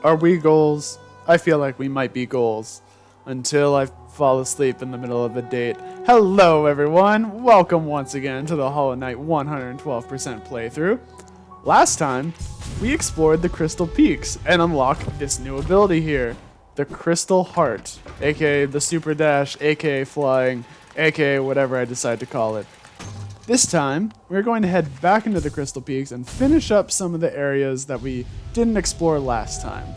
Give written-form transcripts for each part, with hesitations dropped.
Are we goals? I feel like we might be goals until I fall asleep in the middle of a date. Hello, everyone. Welcome once again to the Hollow Knight 112% playthrough. Last time, we explored the Crystal Peaks and unlocked this new ability here, the Crystal Heart, aka the Super Dash, aka Flying, aka whatever I decide to call it. This time, we're going to head back into the Crystal Peaks and finish up some of the areas that we didn't explore last time.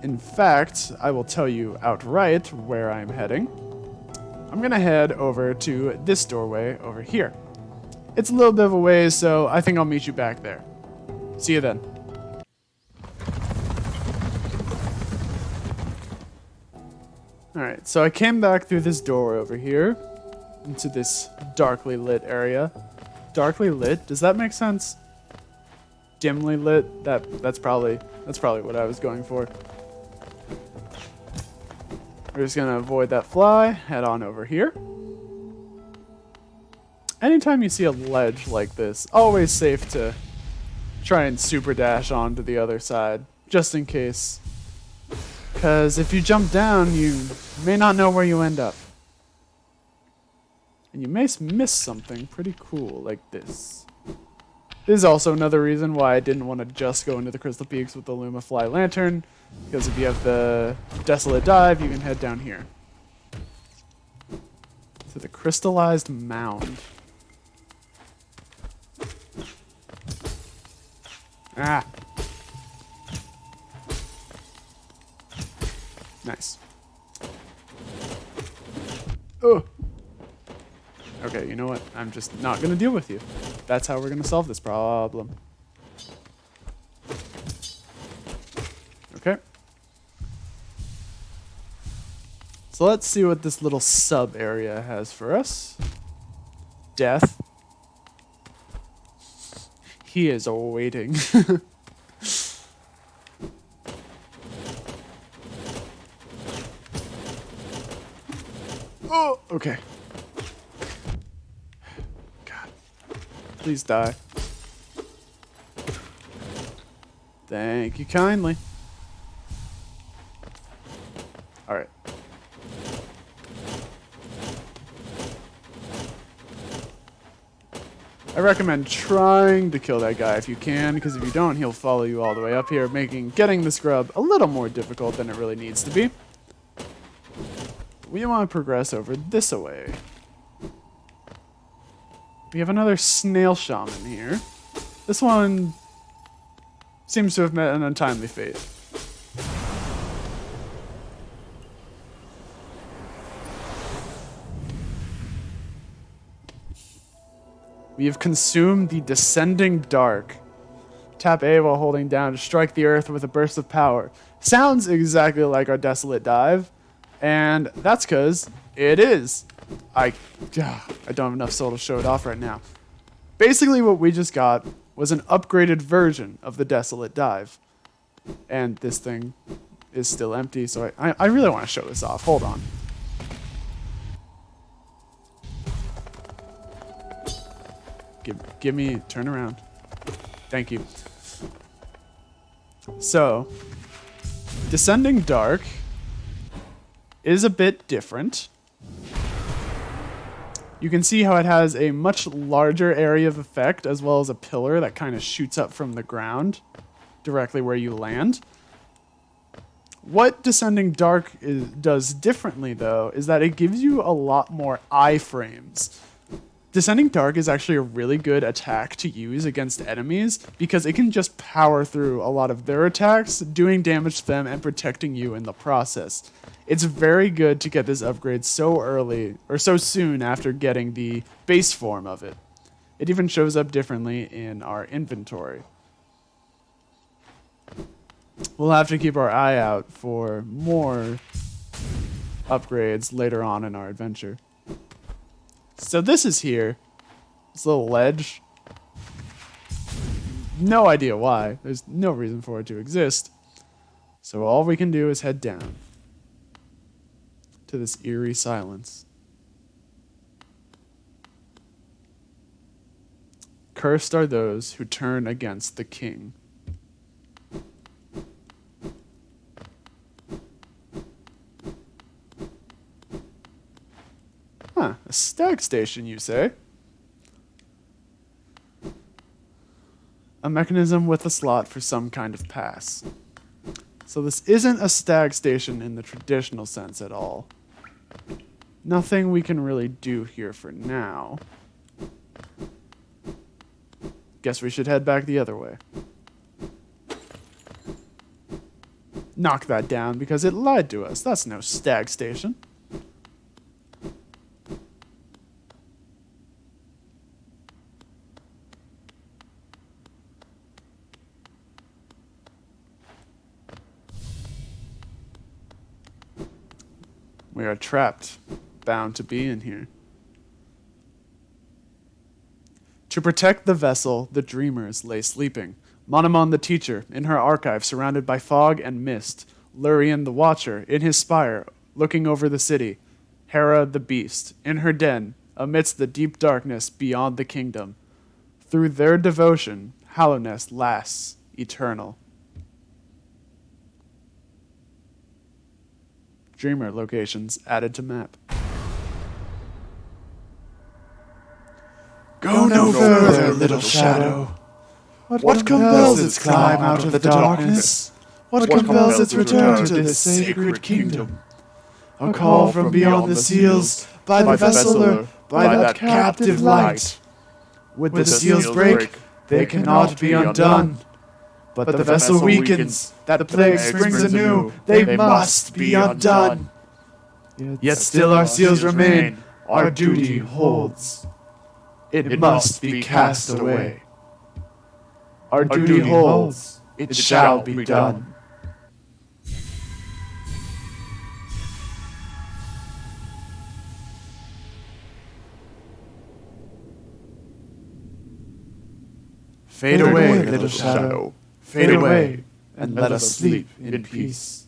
In fact, I will tell you outright where I'm heading. I'm going to head over to this doorway over here. It's a little bit of a ways, so I think I'll meet you back there. See you then. Alright, so I came back through this door over here into this darkly lit area. Darkly lit? Does that make sense? Dimly lit? That's probably what I was going for. We're just gonna avoid that fly, head on over here. Anytime you see a ledge like this, always safe to try and super dash onto the other side, just in case. Because if you jump down, you may not know where you end up. And you may miss something pretty cool like this. This is also another reason why I didn't want to just go into the Crystal Peaks with the Lumafly Lantern, because if you have the Desolate Dive, you can head down here. To the Crystallized Mound. Ah. Nice. Oh. Okay, you know what? I'm just not going to deal with you. That's how we're going to solve this problem. Okay. So let's see what this little sub-area has for us. Death. He is awaiting. Oh, okay. Please die. Thank you kindly. Alright. I recommend trying to kill that guy if you can, because if you don't, he'll follow you all the way up here, making getting the scrub a little more difficult than it really needs to be. We want to progress over this way. We have another snail shaman here. This one seems to have met an untimely fate. We have consumed the Descending Dark. Tap A while holding down to strike the earth with a burst of power. Sounds exactly like our Desolate Dive, and that's because it is. I don't have enough soul to show it off right now. Basically, what we just got was an upgraded version of the Desolate Dive. And this thing is still empty, so I really want to show this off. Hold on. Give me, turn around. Thank you. So, Descending Dark is a bit different. You can see how it has a much larger area of effect, as well as a pillar that kind of shoots up from the ground directly where you land. What Descending Dark does differently, though, is that it gives you a lot more iframes. Descending Dark is actually a really good attack to use against enemies because it can just power through a lot of their attacks, doing damage to them and protecting you in the process. It's very good to get this upgrade so early, or so soon after getting the base form of it. It even shows up differently in our inventory. We'll have to keep our eye out for more upgrades later on in our adventure. So this is here. This little ledge. No idea why. There's no reason for it to exist. So all we can do is head down to this eerie silence. Cursed are those who turn against the king. A stag station, you say? A mechanism with a slot for some kind of pass. So this isn't a stag station in the traditional sense at all. Nothing we can really do here for now. Guess we should head back the other way. Knock that down because it lied to us. That's no stag station. We are trapped, bound to be in here. To protect the vessel, the dreamers lay sleeping. Monomon the teacher, in her archive, surrounded by fog and mist. Lurien the watcher, in his spire, looking over the city. Hera the beast, in her den, amidst the deep darkness beyond the kingdom. Through their devotion, Hallownest lasts eternal. Dreamer locations added to map. Go no further, little shadow. What compels its climb out of the darkness? What compels its return to this sacred kingdom? A call from beyond the seals, by the vessel or by that captive light. Would the seals break, they cannot be undone. But the vessel weakens, that plague springs anew, they must be undone. Yet still our seals remain, our duty holds. It must be cast away. Our duty holds, it shall be done. Fade away, little shadow. Fade away, and let us sleep in peace.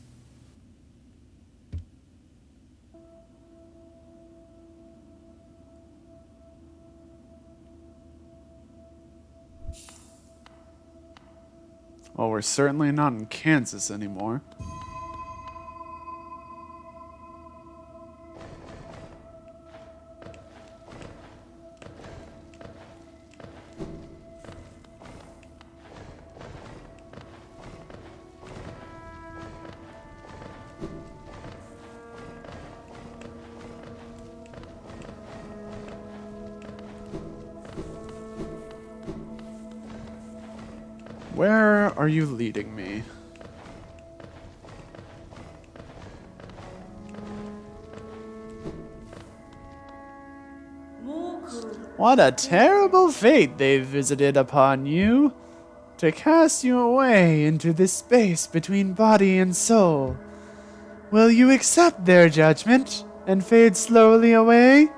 Well, we're certainly not in Kansas anymore. Where are you leading me? What a terrible fate they've visited upon you, to cast you away into this space between body and soul. Will you accept their judgment and fade slowly away?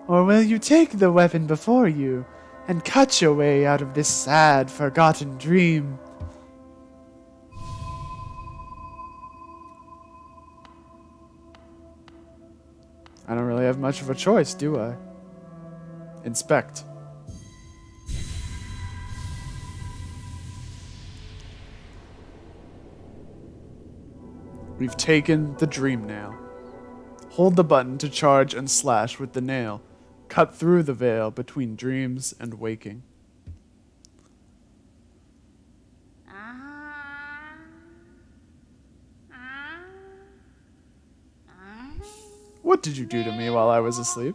Or will you take the weapon before you and cut your way out of this sad, forgotten dream? I don't really have much of a choice, do I? Inspect. We've taken the dream nail. Hold the button to charge and slash with the nail. Cut through the veil between dreams and waking. What did you do to me while I was asleep?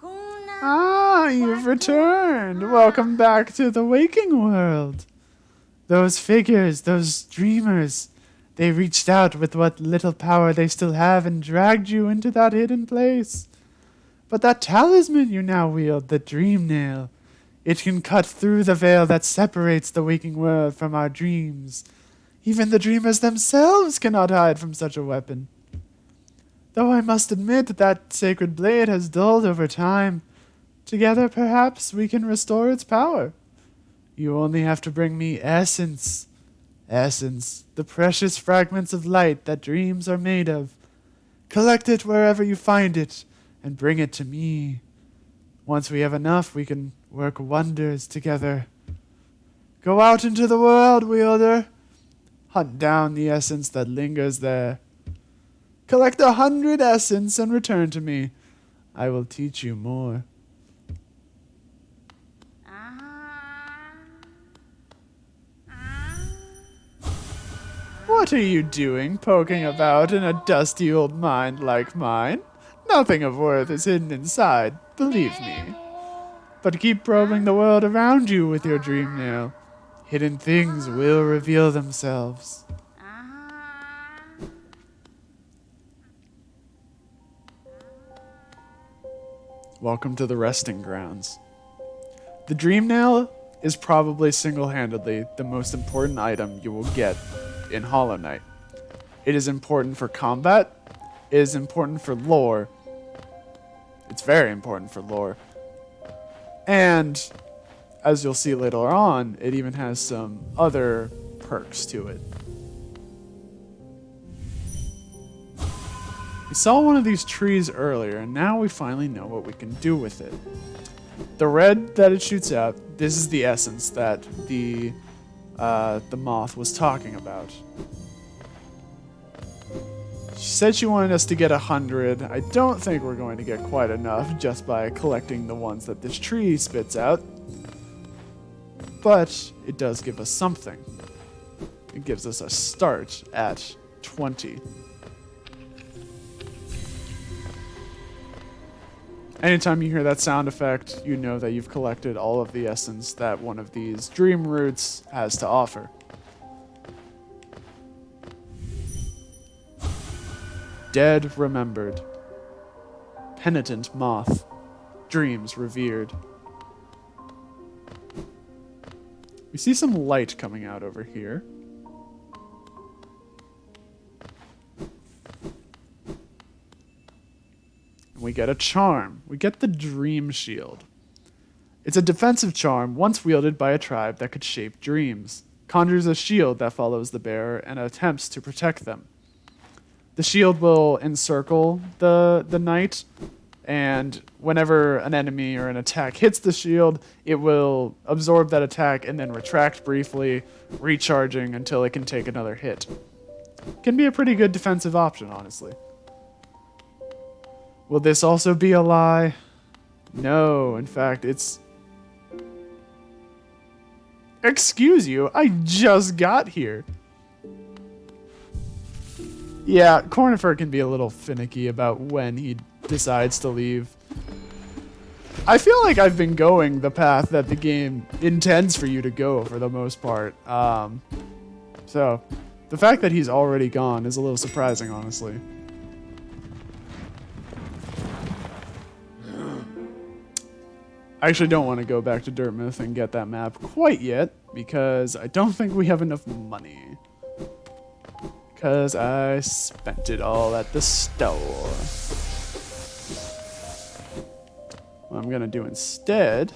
Ah, you've returned. Welcome back to the waking world. Those figures, those dreamers, they reached out with what little power they still have and dragged you into that hidden place. But that talisman you now wield, the dream nail, it can cut through the veil that separates the waking world from our dreams. Even the dreamers themselves cannot hide from such a weapon. Though I must admit that sacred blade has dulled over time. Together, perhaps, we can restore its power. You only have to bring me essence. Essence, the precious fragments of light that dreams are made of. Collect it wherever you find it, and bring it to me. Once we have enough, we can work wonders together. Go out into the world, wielder. Hunt down the essence that lingers there. Collect 100 essence and return to me. I will teach you more. What are you doing, poking about in a dusty old mind like mine? Nothing of worth is hidden inside, believe me. But keep probing the world around you with your dream nail. Hidden things will reveal themselves. Welcome to the resting grounds. The dream nail is probably single-handedly the most important item you will get in Hollow Knight. It is important for combat. It is important for lore. It's very important for lore. And as you'll see later on, it even has some other perks to it. We saw one of these trees earlier, and now we finally know what we can do with it. The red that it shoots out, this is the essence that the moth was talking about. She said she wanted us to get 100. I don't think we're going to get quite enough just by collecting the ones that this tree spits out. But it does give us something. It gives us a start at 20. Anytime you hear that sound effect, you know that you've collected all of the essence that one of these dream roots has to offer. Dead remembered. Penitent moth. Dreams revered. We see some light coming out over here. And we get a charm. We get the Dream Shield. It's a defensive charm once wielded by a tribe that could shape dreams. Conjures a shield that follows the bearer and attempts to protect them. The shield will encircle the knight, and whenever an enemy or an attack hits the shield, it will absorb that attack and then retract briefly, recharging until it can take another hit. Can be a pretty good defensive option, honestly. Will this also be a lie? No, in fact, it's... Excuse you, I just got here. Yeah, Cornifer can be a little finicky about when he decides to leave. I feel like I've been going the path that the game intends for you to go for the most part. So, the fact that he's already gone is a little surprising, honestly. I actually don't want to go back to Dirtmouth and get that map quite yet, because I don't think we have enough money. Because I spent it all at the store. What I'm going to do instead...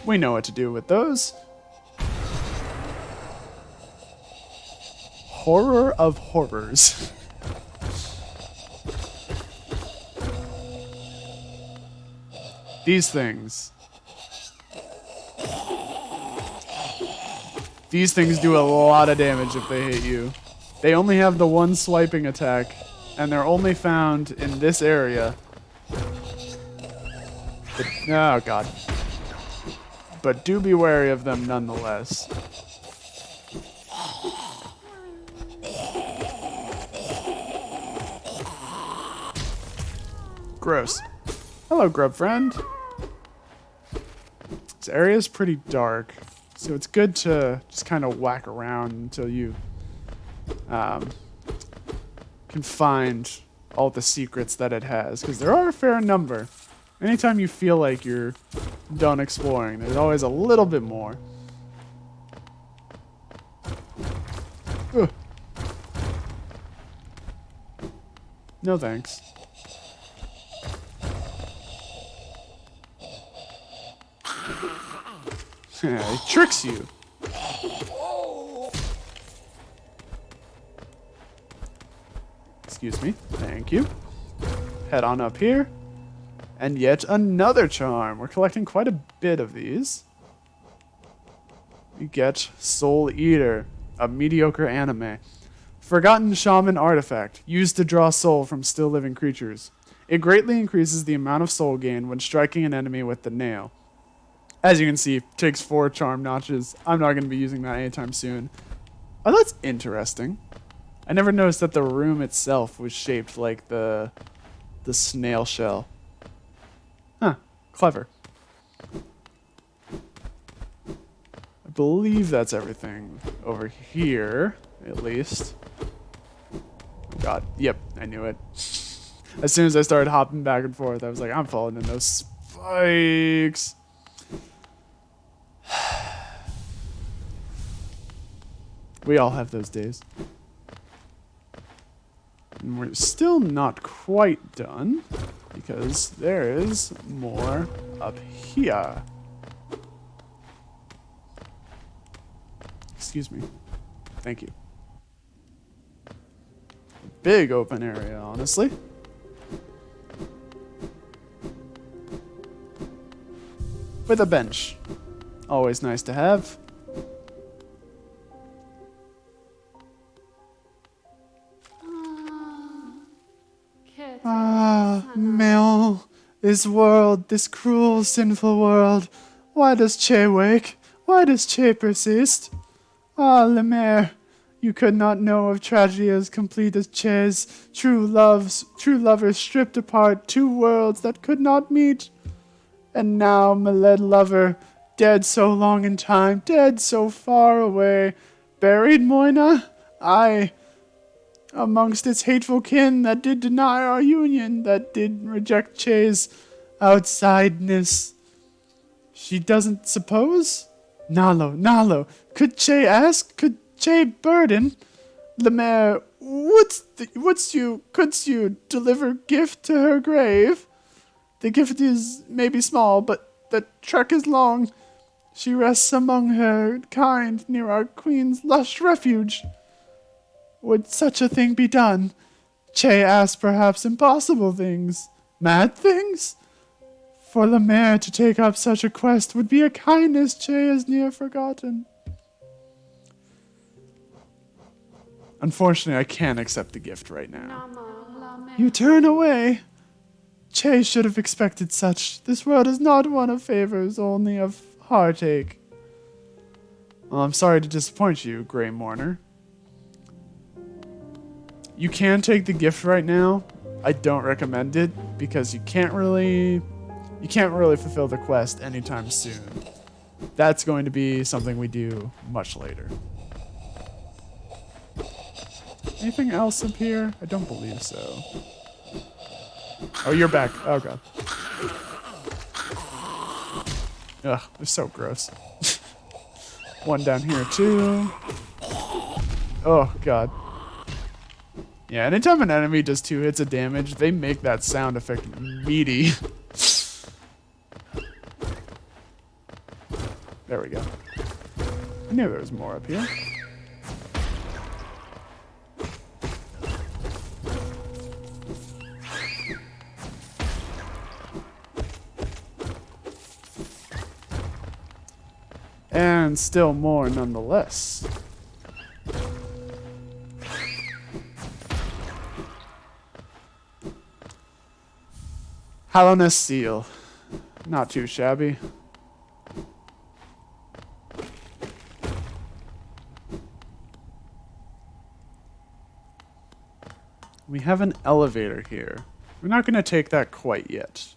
We know what to do with those. Horror of horrors. These things. These things do a lot of damage if they hit you. They only have the one swiping attack, and they're only found in this area. Oh, God. But do be wary of them nonetheless. Gross. Hello, grub friend. This area is pretty dark, so it's good to just kind of whack around until you can find all the secrets that it has, because there are a fair number. Anytime you feel like you're done exploring, there's always a little bit more. Ugh. No thanks. It tricks you. Excuse me. Thank you. Head on up here. And yet another charm. We're collecting quite a bit of these. We get Soul Eater, a mediocre anime. Forgotten Shaman Artifact, used to draw soul from still living creatures. It greatly increases the amount of soul gain when striking an enemy with the nail. As you can see, it takes 4 charm notches. I'm not going to be using that anytime soon. Oh, that's interesting. I never noticed that the room itself was shaped like the snail shell. Huh, clever. I believe that's everything over here, at least. Oh God, yep, I knew it. As soon as I started hopping back and forth, I was like, I'm falling in those spikes. We all have those days. And we're still not quite done, because there is more up here. Excuse me. Thank you. Big open area, honestly. With a bench. Always nice to have. Mel, this world, this cruel, sinful world. Why does Che wake? Why does Che persist? Ah, Lemaire, you could not know of tragedy as complete as Che's. True lovers stripped apart, 2 worlds that could not meet. And now, my led lover, dead so long in time, dead so far away, buried Moina? Aye, amongst its hateful kin that did deny our union, that did reject Che's outsideness. She doesn't suppose? Nalo, could Che ask? Could Che burden? Lemaire, couldst you deliver gift to her grave? The gift is maybe small, but the trek is long. She rests among her kind near our queen's lush refuge. Would such a thing be done? Che asked perhaps impossible things, mad things? For Lemaire to take up such a quest would be a kindness Che has near forgotten. Unfortunately, I can't accept the gift right now. You turn away. Che should have expected such. This world is not one of favors, only of heartache. Well, I'm sorry to disappoint you, Grey Mourner. You can take the gift right now. I don't recommend it because you can't really fulfill the quest anytime soon. That's going to be something we do much later. Anything else up here? I don't believe so. Oh, you're back. Oh, God. Ugh, they're so gross. One down here, too. Oh, God. Yeah, anytime an enemy does 2 hits of damage, they make that sound effect meaty. There we go. I knew there was more up here. And still more nonetheless. Hallownest seal. Not too shabby. We have an elevator here. We're not going to take that quite yet.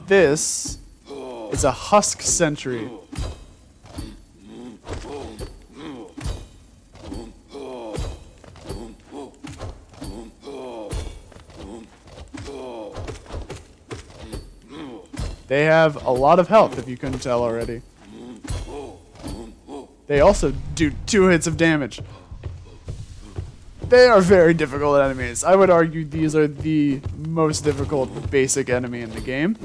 This is a husk sentry. They have a lot of health, if you couldn't tell already. They also do 2 hits of damage. They are very difficult enemies. I would argue these are the most difficult basic enemy in the game.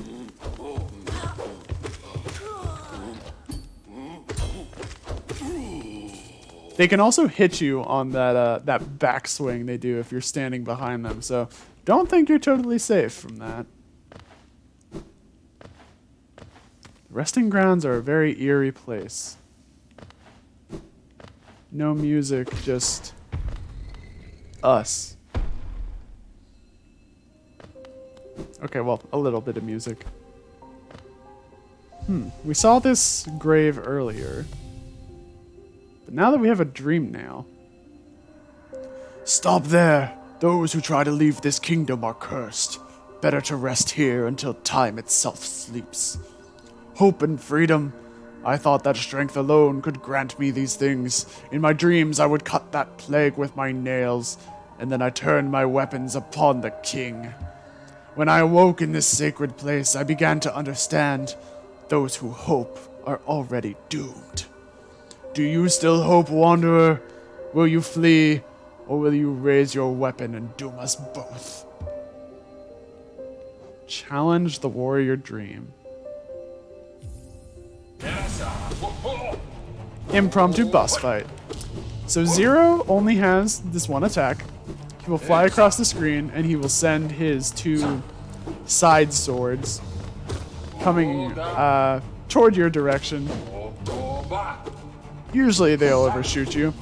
They can also hit you on that backswing they do if you're standing behind them, so don't think you're totally safe from that. Resting grounds are a very eerie place. No music, just us. Okay, well, a little bit of music. We saw this grave earlier. But now that we have a dream nail. Stop there! Those who try to leave this kingdom are cursed. Better to rest here until time itself sleeps. Hope and freedom. I thought that strength alone could grant me these things. In my dreams I would cut that plague with my nails, and then I turned my weapons upon the king. When I awoke in this sacred place, I began to understand those who hope are already doomed. Do you still hope, wanderer? Will you flee, or will you raise your weapon and doom us both? Challenge the warrior dream. Impromptu boss fight. So Zero only has this one attack. He will fly across the screen, and he will send his 2 side swords coming toward your direction. Usually they'll overshoot you.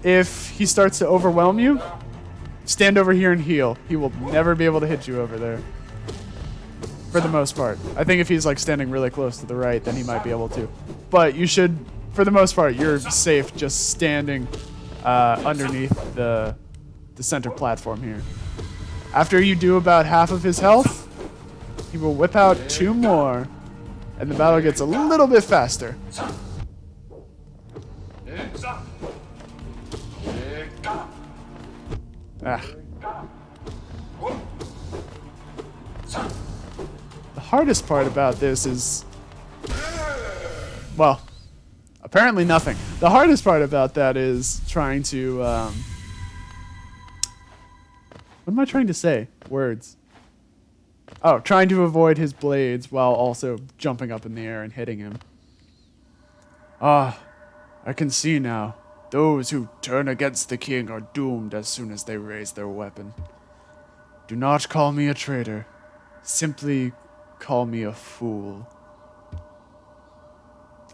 If he starts to overwhelm you, stand over here and heal. He will never be able to hit you over there. For the most part. I think if he's like standing really close to the right, then he might be able to. But you should, for the most part, you're safe just standing underneath the center platform here. After you do about half of his health, he will whip out 2 more, and the battle gets a little bit faster. Ah. The hardest part about this is, well, apparently nothing. The hardest part about that is trying to, what am I trying to say? Words. Oh, trying to avoid his blades while also jumping up in the air and hitting him. Ah, I can see now. Those who turn against the king are doomed as soon as they raise their weapon. Do not call me a traitor. Simply call me a fool.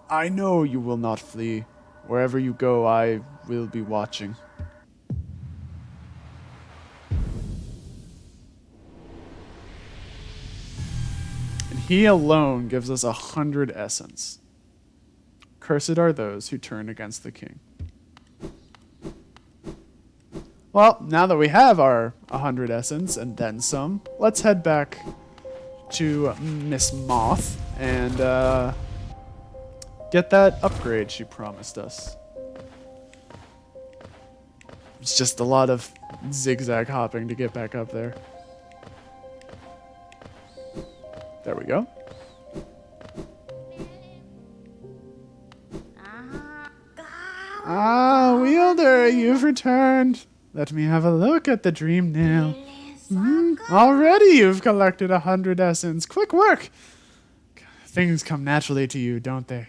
I know you will not flee. Wherever you go, I will be watching. And he alone gives us 100 essence. Cursed are those who turn against the king. Well, now that we have our 100 essence and then some, let's head back to Miss Moth and get that upgrade she promised us. It's just a lot of zigzag hopping to get back up there. There we go. Ah, Wielder, you've returned. Let me have a look at the dream nail. Already you've collected 100 essence. Quick work! Things come naturally to you, don't they?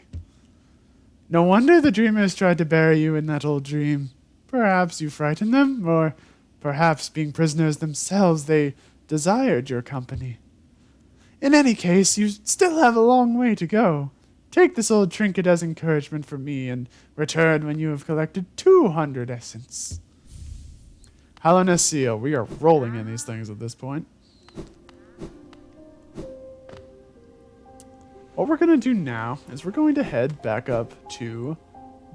No wonder the dreamers tried to bury you in that old dream. Perhaps you frightened them, or perhaps being prisoners themselves, they desired your company. In any case, you still have a long way to go. Take this old trinket as encouragement from me, and return when you have collected 200 essence. Hallownest seal. We are rolling in these things at this point. What we're going to do now is we're going to head back up to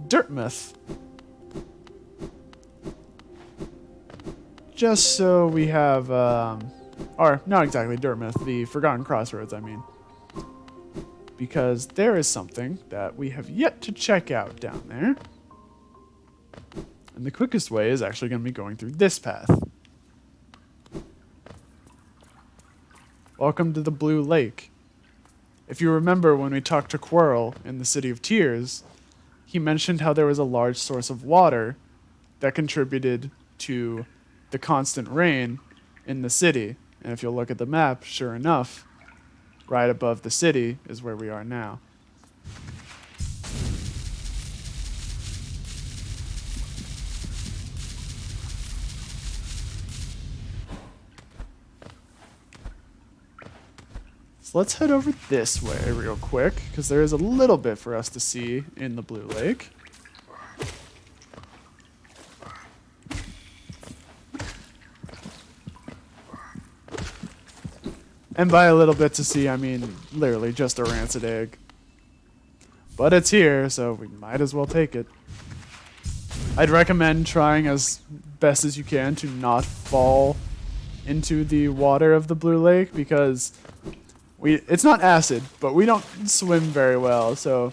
Dirtmouth. Just so we have, or not exactly Dirtmouth, the Forgotten Crossroads, I mean. Because there is something that we have yet to check out down there. And the quickest way is actually going to be going through this path. Welcome to the Blue Lake. If you remember when we talked to Quirrell in the City of Tears, he mentioned how there was a large source of water that contributed to the constant rain in the city. And if you'll look at the map, sure enough, right above the city is where we are now. So let's head over this way real quick, because there is a little bit for us to see in the Blue Lake. And by a little bit to see, I mean literally just a rancid egg. But it's here, so we might as well take it. I'd recommend trying as best as you can to not fall into the water of the blue lake because it's not acid, but we don't swim very well. So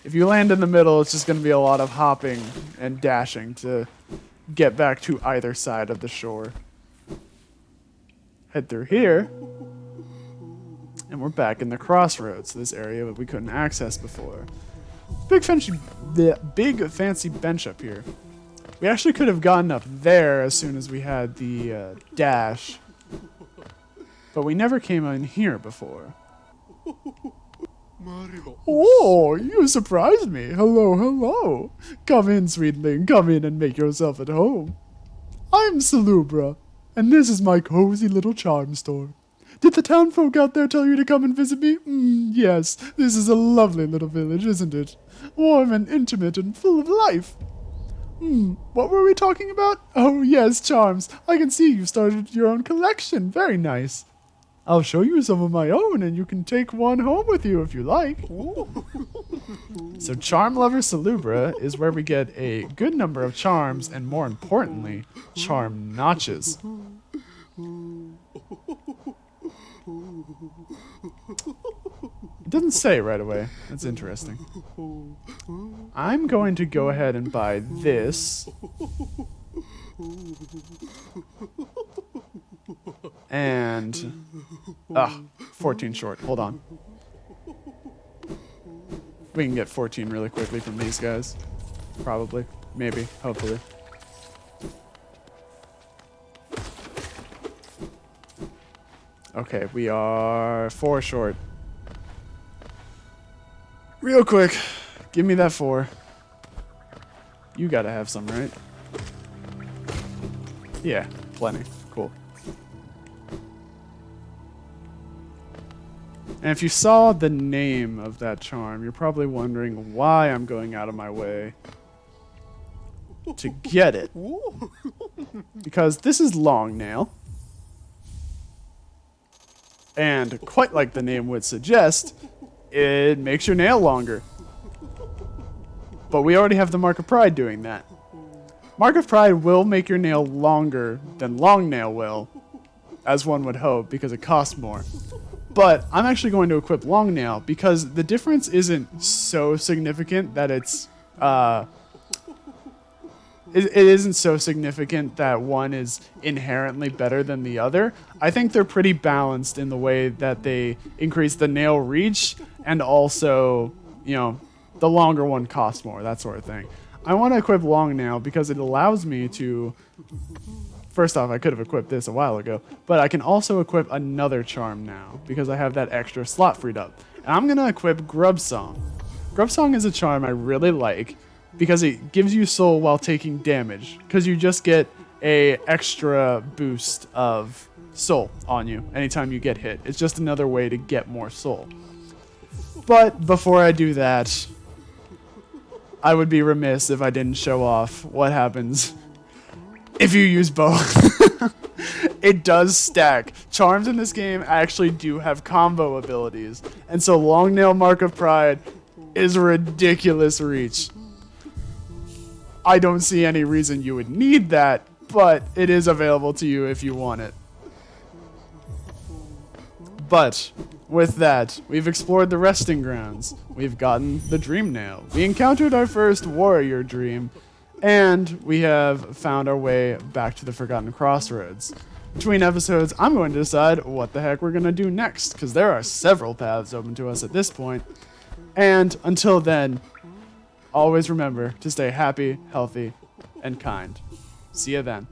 if you land in the middle, it's just going to be a lot of hopping and dashing to get back to either side of the shore. Head through here. And we're back in the crossroads, this area that we couldn't access before. Big fancy bench up here. We actually could have gotten up there as soon as we had the dash. But we never came in here before. Oh, you surprised me. Hello, hello. Come in, sweetling. Come in and make yourself at home. I'm Salubra, and this is my cozy little charm store. Did the town folk out there tell you to come and visit me? Yes, this is a lovely little village, isn't it? Warm and intimate and full of life. What were we talking about? Oh, yes, charms. I can see you started your own collection. Very nice. I'll show you some of my own, and you can take one home with you if you like. So Charm Lover Salubra is where we get a good number of charms, and more importantly, charm notches. It doesn't say right away. That's interesting. I'm going to go ahead and buy this. And 14 short. Hold on. We can get 14 really quickly from these guys. Probably. Maybe. Hopefully. Okay, we are 4 short. Real quick. Give me that 4. You gotta have some, right? Yeah, plenty. Cool. And if you saw the name of that charm, you're probably wondering why I'm going out of my way to get it. Because this is long nail. And quite like the name would suggest, it makes your nail longer. But we already have the Mark of Pride doing that. Mark of Pride will make your nail longer than long nail will, as one would hope, because it costs more. But I'm actually going to equip long nail because the difference isn't so significant that it isn't so significant that one is inherently better than the other. I think they're pretty balanced in the way that they increase the nail reach and also, you know, the longer one costs more, that sort of thing. I want to equip long nail because it allows me to... First off, I could have equipped this a while ago, but I can also equip another charm now because I have that extra slot freed up. And I'm going to equip Grub Song. Grub Song is a charm I really like because it gives you soul while taking damage because you just get a extra boost of soul on you anytime you get hit. It's just another way to get more soul. But before I do that, I would be remiss if I didn't show off what happens if you use both. It does stack. Charms in this game actually do have combo abilities. And so Long Nail Mark of Pride is ridiculous reach. I don't see any reason you would need that, but it is available to you if you want it. But with that, we've explored the resting grounds. We've gotten the Dream Nail. We encountered our first warrior dream. And we have found our way back to the Forgotten Crossroads. Between episodes, I'm going to decide what the heck we're going to do next, because there are several paths open to us at this point. And until then, always remember to stay happy, healthy, and kind. See you then.